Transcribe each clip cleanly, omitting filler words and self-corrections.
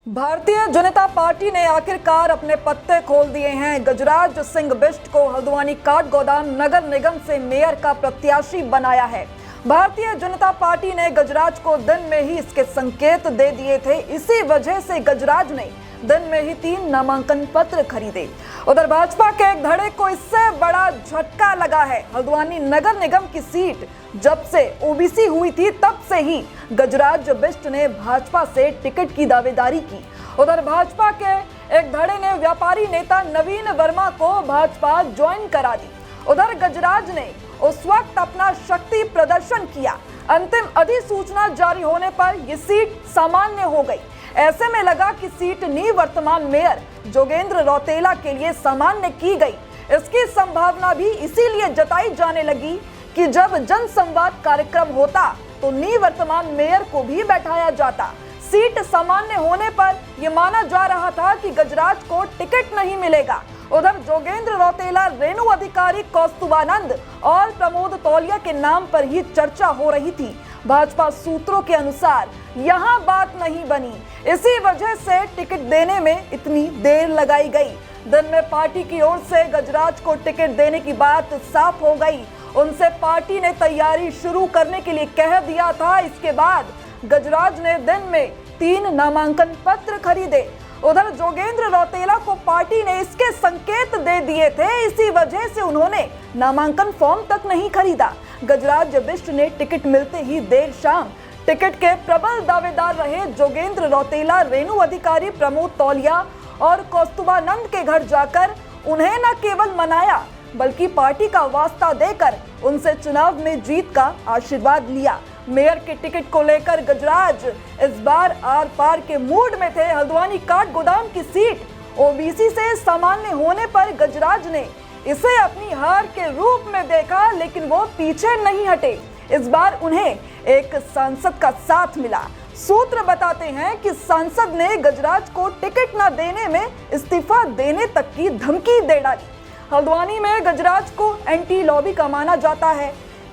Bharatiya Janata party ने आखिरकार अपने पत्ते खोल दिए हैं। गजराज सिंह बिष्ट को हल्द्वानी काठगोदाम नगर निगम से मेयर का प्रत्याशी बनाया है। भारतीय जनता पार्टी ने गजराज को दिन में ही इसके संकेत दे दिए थे। इसी वजह से गजराज ने दिन में ही 3 नामांकन पत्र खरीदे। उधर भाजपा के एक धड़े को इससे बड़ा झटका लगा है। हल्द्वानी नगर निगम की सीट जब से ओबीसी हुई थी तब से ही गजराज बिष्ट ने भाजपा से टिकट की दावेदारी की। उधर भाजपा के एक धड़े ने व्यापारी नेता नवीन वर्मा को भाजपा ज्वाइन करा दी। उधर गजराज ने उस वक्त अपना शक्ति प्रदर्शन किया। अंतिम अधिसूचना जारी होने पर यह सीट सामान्य हो गई। ऐसे में लगा कि सीट निवर्तमान मेयर जोगेंद्र रौतेला के लिए सामान्य की गई। इसकी संभावना भी इसीलिए जताई जाने लगी कि जब जनसंवाद कार्यक्रम होता तो निवर्तमान मेयर को भी बैठाया जाता। सीट सामान्य होने पर यह माना जा रहा था कि गजराज को टिकट नहीं मिलेगा। उधर जोगेंद्र रौतेला, रेणु अधिकारी, कौस्तुभानंद और प्रमोद तौलिया के नाम पर ही चर्चा हो रही थी। भाजपा सूत्रों के अनुसार यहां बात नहीं बनी। इसी वजह से टिकट देने में इतनी देर लगाई गई। दिन में पार्टी की ओर से गजराज को टिकट देने की बात साफ हो गई। उनसे पार्टी ने तैयारी शुरू करने के लिए कह दिया था। इसके बाद गजराज ने दिन में 3 नामांकन पत्र खरीदे। उधर जोगेंद्र रौतेला को पार्टी ने इसके संकेत दे दिए थे। इसी वजह से उन्होंने नामांकन फॉर्म तक नहीं खरीदा। गजराज बिष्ट ने टिकट मिलते ही देर शाम टिकट के प्रबल दावेदार रहे जोगेंद्र रौतेला, रेणु अधिकारी, प्रमोद तौलिया और कौस्तुभानंद के घर जाकर उन्हें न केवल मनाया बल्कि पार्टी का वास्ता देकर उनसे चुनाव में जीत का आशीर्वाद लिया। मेयर के टिकट को लेकर गजराज इस बार आर पार के मूड में थे। हल्द्वानी काठगोदाम की सीट ओबीसी से सामान्य होने पर गजराज ने इसे अपनी हार के रूप में देखा, लेकिन वो पीछे नहीं हटे। इस बार उन्हें एक सांसद का साथ मिला। सूत्र बताते हैं कि सांसद ने गजराज को टिकट न देने में इस्तीफा देने तक की धमकी दे डाली। हल्द्वानी में गजराज को एंटी लॉबी का माना जाता है।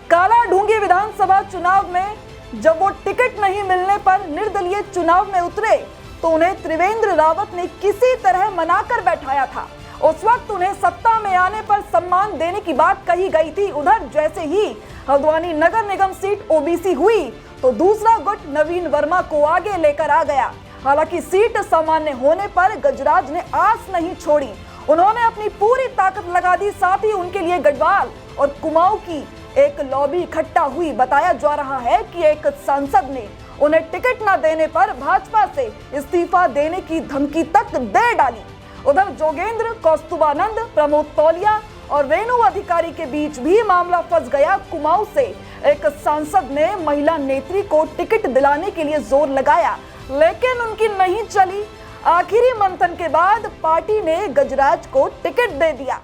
काला ढूंगी विधानसभा चुनाव में जब वो टिकट नहीं मिलने पर निर्दलीय चुनाव में उतरे तो उन्हें त्रिवेंद्र रावत ने किसी तरह मनाकर बैठाया था। उस वक्त उन्हें सत्ता में आने पर सम्मान देने की बात कही गई थी। उधर जैसे ही हल्द्वानी नगर निगम सीट ओबीसी हुई तो दूसरा गुट नवीन वर्मा को आगे लेकर आ गया। हालांकि सीट सामान्य होने पर गजराज ने आस नहीं छोड़ी। उन्होंने अपनी पूरी ताकत लगा दी। साथ ही उनके लिए गढ़वाल और कुमाऊं की एक लॉबी इकट्ठा हुई। बताया जा रहा है कि एक सांसद ने उन्हें टिकट न देने पर भाजपा से इस्तीफा देने की धमकी तक दे डाली। उधर जोगेंद्र, कौस्तुभानंद, प्रमोद तौलिया और रेणु अधिकारी के बीच भी मामला फंस गया। कुमाऊं से एक सांसद ने महिला नेत्री को टिकट दिलाने के लिए जोर लगाया, लेकिन उनकी नहीं चली। आखिरी मंथन के बाद पार्टी ने गजराज को टिकट दे दिया।